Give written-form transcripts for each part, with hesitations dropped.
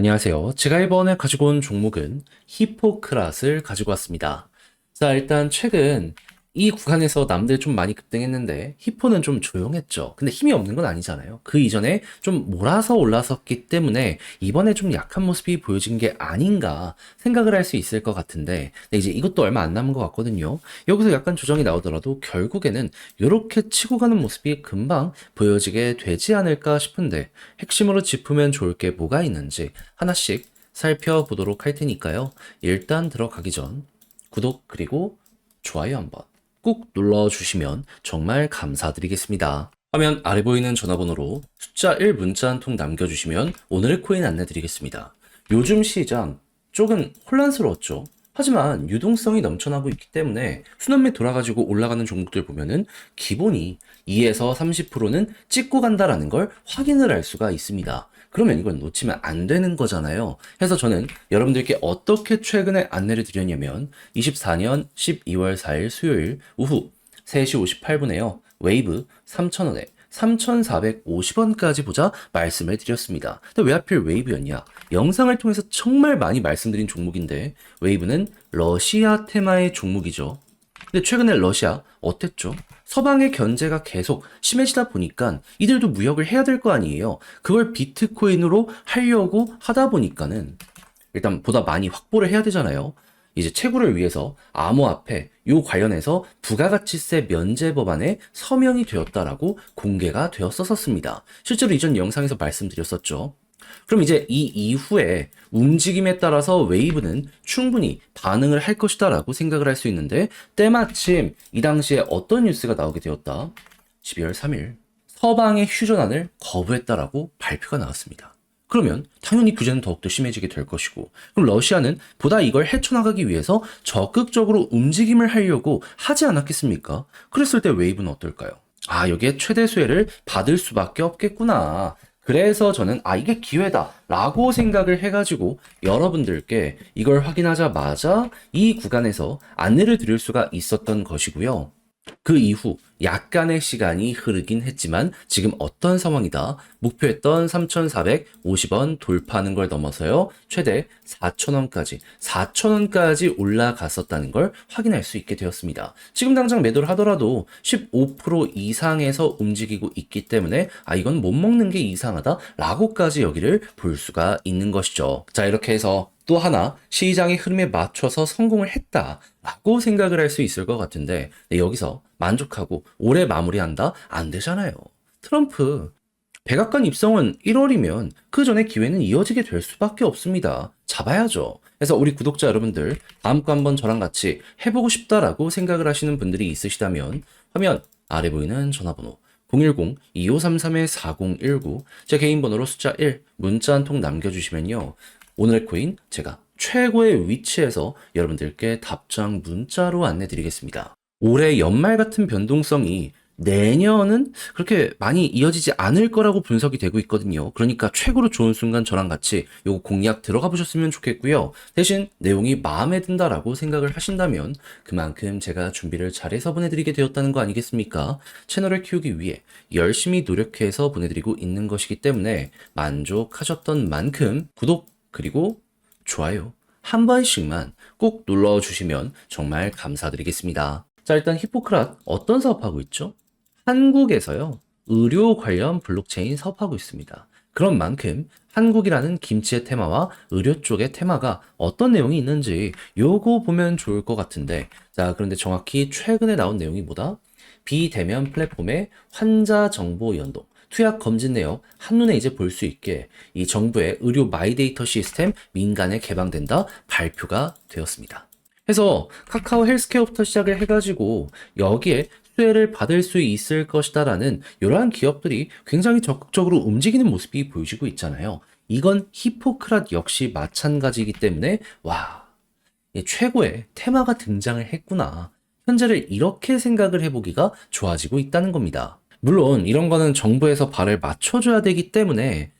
안녕하세요. 제가 이번에 가지고 온 종목은 히포크랏을 가지고 왔습니다. 자, 일단 최근 이 구간에서 남들 좀 많이 급등했는데 히포는 좀 조용했죠. 근데 힘이 없는 건 아니잖아요. 그 이전에 좀 몰아서 올라섰기 때문에 이번에 좀 약한 모습이 보여진 게 아닌가 생각을 할 수 있을 것 같은데, 근데 이제 이것도 얼마 안 남은 것 같거든요. 여기서 약간 조정이 나오더라도 결국에는 이렇게 치고 가는 모습이 금방 보여지게 되지 않을까 싶은데, 핵심으로 짚으면 좋을 게 뭐가 있는지 하나씩 살펴보도록 할 테니까요. 일단 들어가기 전 구독 그리고 좋아요 한번 꾹 눌러주시면 정말 감사드리겠습니다. 화면 아래 보이는 전화번호로 숫자 1 문자 한 통 남겨주시면 오늘의 코인 안내드리겠습니다. 요즘 시장 쪽은 혼란스러웠죠. 하지만 유동성이 넘쳐나고 있기 때문에 순환매 돌아가지고 올라가는 종목들 보면은 기본이 2에서 30%는 찍고 간다라는 걸 확인을 할 수가 있습니다. 그러면 이건 놓치면 안 되는 거잖아요. 그래서 저는 여러분들께 어떻게 최근에 안내를 드렸냐면 24년 12월 4일 수요일 오후 3시 58분에요. 웨이브 3,000원에 3,450원까지 보자 말씀을 드렸습니다. 근데 왜 하필 웨이브였냐? 영상을 통해서 정말 많이 말씀드린 종목인데 웨이브는 러시아 테마의 종목이죠. 근데 최근에 러시아 어땠죠? 서방의 견제가 계속 심해지다 보니까 이들도 무역을 해야 될 거 아니에요. 그걸 비트코인으로 하려고 하다 보니까는 일단 보다 많이 확보를 해야 되잖아요. 이제 채굴을 위해서 암호화폐 요 관련해서 부가가치세 면제 법안에 서명이 되었다라고 공개가 되었었습니다. 실제로 이전 영상에서 말씀드렸었죠. 그럼 이제 이 이후에 움직임에 따라서 웨이브는 충분히 반응을 할 것이다라고 생각을 할 수 있는데, 때마침 이 당시에 어떤 뉴스가 나오게 되었다. 12월 3일 서방의 휴전안을 거부했다라고 발표가 나왔습니다. 그러면 당연히 규제는 더욱더 심해지게 될 것이고, 그럼 러시아는 보다 이걸 헤쳐나가기 위해서 적극적으로 움직임을 하려고 하지 않았겠습니까? 그랬을 때 웨이브는 어떨까요? 아, 여기에 최대 수혜를 받을 수밖에 없겠구나. 그래서 저는 이게 기회다 라고 생각을 해가지고 여러분들께 이걸 확인하자마자 이 구간에서 안내를 드릴 수가 있었던 것이고요. 그 이후 약간의 시간이 흐르긴 했지만 지금 어떤 상황이다. 목표했던 3,450원 돌파하는 걸 넘어서요. 최대 4,000원까지 올라갔었다는 걸 확인할 수 있게 되었습니다. 지금 당장 매도를 하더라도 15% 이상에서 움직이고 있기 때문에 이건 못 먹는 게 이상하다 라고까지 여기를 볼 수가 있는 것이죠. 자, 이렇게 해서 또 하나 시장의 흐름에 맞춰서 성공을 했다라고 생각을 할 수 있을 것 같은데, 여기서 만족하고 올해 마무리한다? 안 되잖아요. 트럼프 백악관 입성은 1월이면 그 전에 기회는 이어지게 될 수밖에 없습니다. 잡아야죠. 그래서 우리 구독자 여러분들 다음 거 한번 저랑 같이 해보고 싶다라고 생각을 하시는 분들이 있으시다면 화면 아래 보이는 전화번호 010-2533-4019 제 개인 번호로 숫자 1 문자 한 통 남겨주시면요. 오늘의 코인 제가 최고의 위치에서 여러분들께 답장 문자로 안내드리겠습니다. 올해 연말 같은 변동성이 내년은 그렇게 많이 이어지지 않을 거라고 분석이 되고 있거든요. 그러니까 최고로 좋은 순간 저랑 같이 요거 공략 들어가 보셨으면 좋겠고요. 대신 내용이 마음에 든다라고 생각을 하신다면 그만큼 제가 준비를 잘해서 보내드리게 되었다는 거 아니겠습니까? 채널을 키우기 위해 열심히 노력해서 보내드리고 있는 것이기 때문에 만족하셨던 만큼 구독 그리고 좋아요 한 번씩만 꼭 눌러주시면 정말 감사드리겠습니다. 자, 일단 히포크랏 어떤 사업하고 있죠? 한국에서요, 의료 관련 블록체인 사업하고 있습니다. 그런 만큼 한국이라는 김치의 테마와 의료 쪽의 테마가 어떤 내용이 있는지 요거 보면 좋을 것 같은데, 자, 그런데 정확히 최근에 나온 내용이 뭐다? 비대면 플랫폼의 환자 정보 연동, 투약 검진 내역 한눈에 이제 볼 수 있게 이 정부의 의료 마이데이터 시스템 민간에 개방된다 발표가 되었습니다. 그래서 카카오 헬스케어부터 시작을 해가지고 여기에 수혜를 받을 수 있을 것이다라는 이러한 기업들이 굉장히 적극적으로 움직이는 모습이 보여지고 있잖아요. 이건 히포크랏 역시 마찬가지이기 때문에 최고의 테마가 등장을 했구나. 현재를 이렇게 생각을 해보기가 좋아지고 있다는 겁니다. 물론 이런 거는 정부에서 발을 맞춰줘야 되기 때문에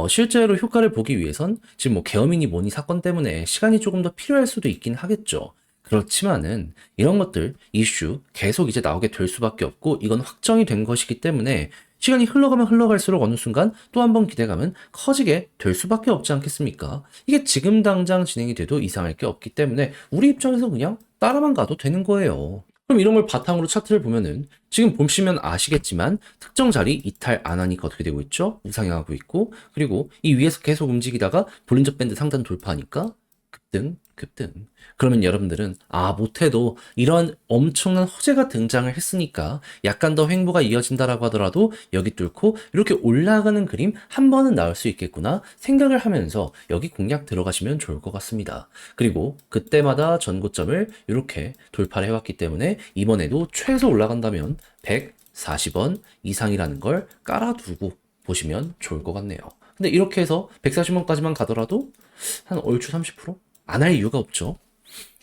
실제로 효과를 보기 위해선 지금 뭐 계엄이니 뭐니 사건 때문에 시간이 조금 더 필요할 수도 있긴 하겠죠. 그렇지만은 이런 것들 이슈 계속 이제 나오게 될 수밖에 없고 이건 확정이 된 것이기 때문에 시간이 흘러가면 흘러갈수록 어느 순간 또 한 번 기대감은 커지게 될 수밖에 없지 않겠습니까? 이게 지금 당장 진행이 돼도 이상할 게 없기 때문에 우리 입장에서 그냥 따라만 가도 되는 거예요. 그럼 이런 걸 바탕으로 차트를 보면은 지금 보시면 아시겠지만 특정 자리 이탈 안 하니까 어떻게 되고 있죠? 우상향하고 있고, 그리고 이 위에서 계속 움직이다가 볼린저 밴드 상단 돌파하니까 급등, 급등. 그러면 여러분들은 못해도 이런 엄청난 호재가 등장을 했으니까 약간 더 횡보가 이어진다라고 하더라도 여기 뚫고 이렇게 올라가는 그림 한 번은 나올 수 있겠구나 생각을 하면서 여기 공략 들어가시면 좋을 것 같습니다. 그리고 그때마다 전고점을 이렇게 돌파를 해왔기 때문에 이번에도 최소 올라간다면 140원 이상이라는 걸 깔아두고 보시면 좋을 것 같네요. 근데 이렇게 해서 140원까지만 가더라도 한 얼추 30%? 안 할 이유가 없죠.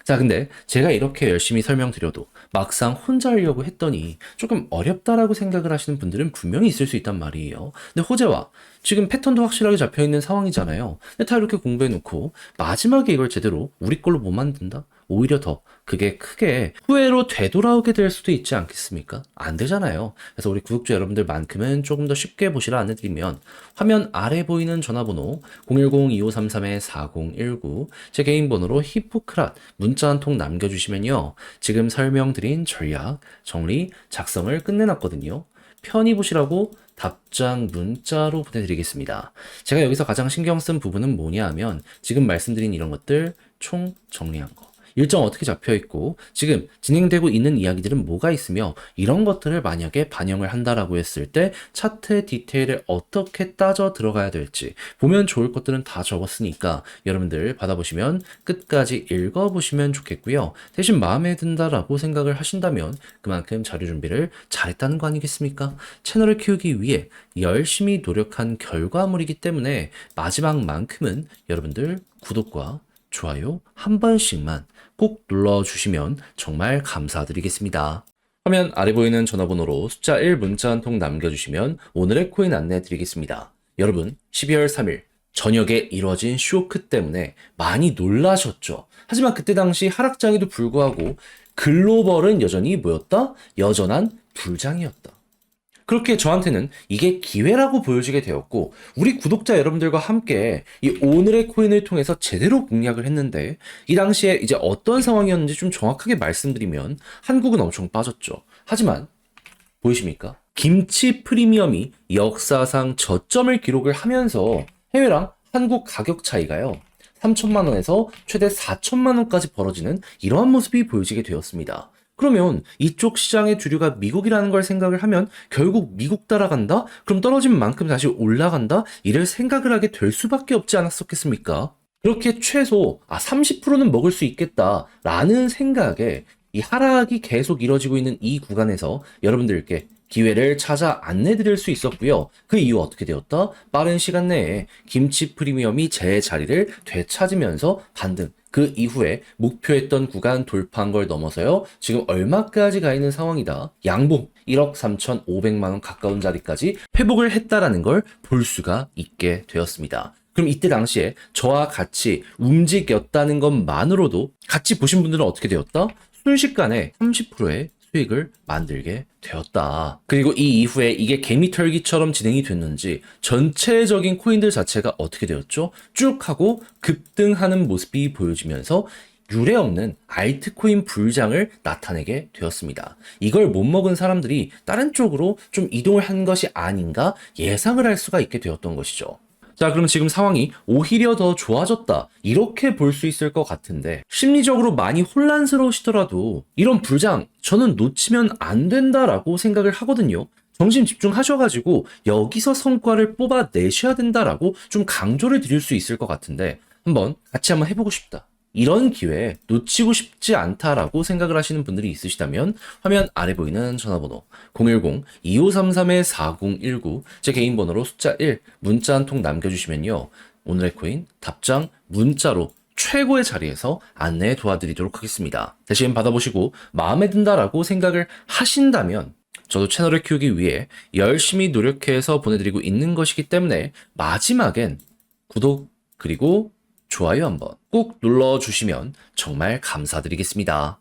자, 근데 제가 이렇게 열심히 설명드려도 막상 혼자 하려고 했더니 조금 어렵다라고 생각을 하시는 분들은 분명히 있을 수 있단 말이에요. 근데 호재와 지금 패턴도 확실하게 잡혀있는 상황이잖아요. 근데 다 이렇게 공부해놓고 마지막에 이걸 제대로 우리 걸로 못 만든다? 오히려 더 그게 크게 후회로 되돌아오게 될 수도 있지 않겠습니까? 안 되잖아요. 그래서 우리 구독자 여러분들만큼은 조금 더 쉽게 보시라 안내드리면 화면 아래 보이는 전화번호 010-2534-4019 제 개인 번호로 히포크랏 문자 한 통 남겨주시면요. 지금 설명드린 전략, 정리, 작성을 끝내놨거든요. 편히 보시라고 답장 문자로 보내드리겠습니다. 제가 여기서 가장 신경 쓴 부분은 뭐냐 하면 지금 말씀드린 이런 것들 총 정리한 거. 일정 어떻게 잡혀있고 지금 진행되고 있는 이야기들은 뭐가 있으며 이런 것들을 만약에 반영을 한다라고 했을 때 차트의 디테일을 어떻게 따져 들어가야 될지 보면 좋을 것들은 다 적었으니까 여러분들 받아보시면 끝까지 읽어보시면 좋겠고요. 대신 마음에 든다라고 생각을 하신다면 그만큼 자료 준비를 잘했다는 거 아니겠습니까? 채널을 키우기 위해 열심히 노력한 결과물이기 때문에 마지막만큼은 여러분들 구독과 좋아요 한 번씩만 꼭 눌러주시면 정말 감사드리겠습니다. 화면 아래 보이는 전화번호로 숫자 1 문자 한 통 남겨주시면 오늘의 코인 안내 드리겠습니다. 여러분 12월 3일 저녁에 이뤄진 쇼크 때문에 많이 놀라셨죠? 하지만 그때 당시 하락장에도 불구하고 글로벌은 여전히 뭐였다? 여전한 불장이었다. 그렇게 저한테는 이게 기회라고 보여지게 되었고 우리 구독자 여러분들과 함께 이 오늘의 코인을 통해서 제대로 공략을 했는데 이 당시에 이제 어떤 상황이었는지 좀 정확하게 말씀드리면 한국은 엄청 빠졌죠. 하지만 보이십니까? 김치 프리미엄이 역사상 저점을 기록을 하면서 해외랑 한국 가격 차이가요. 3천만 원에서 최대 4천만 원까지 벌어지는 이러한 모습이 보여지게 되었습니다. 그러면 이쪽 시장의 주류가 미국이라는 걸 생각을 하면 결국 미국 따라간다? 그럼 떨어진 만큼 다시 올라간다? 이를 생각을 하게 될 수밖에 없지 않았었겠습니까? 그렇게 최소 30%는 먹을 수 있겠다라는 생각에 이 하락이 계속 이뤄지고 있는 이 구간에서 여러분들께 기회를 찾아 안내드릴 수 있었고요. 그 이후 어떻게 되었다? 빠른 시간 내에 김치 프리미엄이 제 자리를 되찾으면서 반등. 그 이후에 목표했던 구간 돌파한 걸 넘어서요. 지금 얼마까지 가 있는 상황이다. 양봉 1억 3,500만 원 가까운 자리까지 회복을 했다라는 걸 볼 수가 있게 되었습니다. 그럼 이때 당시에 저와 같이 움직였다는 것만으로도 같이 보신 분들은 어떻게 되었다? 순식간에 30%의 수익을 만들게 되었다. 그리고 이 이후에 이게 개미털기처럼 진행이 됐는지 전체적인 코인들 자체가 어떻게 되었죠? 쭉 하고 급등하는 모습이 보여지면서 유례없는 알트코인 불장을 나타내게 되었습니다. 이걸 못 먹은 사람들이 다른 쪽으로 좀 이동을 한 것이 아닌가 예상을 할 수가 있게 되었던 것이죠. 자, 그럼 지금 상황이 오히려 더 좋아졌다. 이렇게 볼 수 있을 것 같은데 심리적으로 많이 혼란스러우시더라도 이런 불장 저는 놓치면 안 된다라고 생각을 하거든요. 정신 집중하셔가지고 여기서 성과를 뽑아내셔야 된다라고 좀 강조를 드릴 수 있을 것 같은데 같이 한번 해보고 싶다. 이런 기회 놓치고 싶지 않다라고 생각을 하시는 분들이 있으시다면 화면 아래 보이는 전화번호 010-2533-4019 제 개인 번호로 숫자 1 문자 한 통 남겨주시면요. 오늘의 코인 답장 문자로 최고의 자리에서 안내 도와드리도록 하겠습니다. 대신 받아보시고 마음에 든다라고 생각을 하신다면 저도 채널을 키우기 위해 열심히 노력해서 보내드리고 있는 것이기 때문에 마지막엔 구독 그리고 좋아요 한번 꼭 눌러주시면 정말 감사드리겠습니다.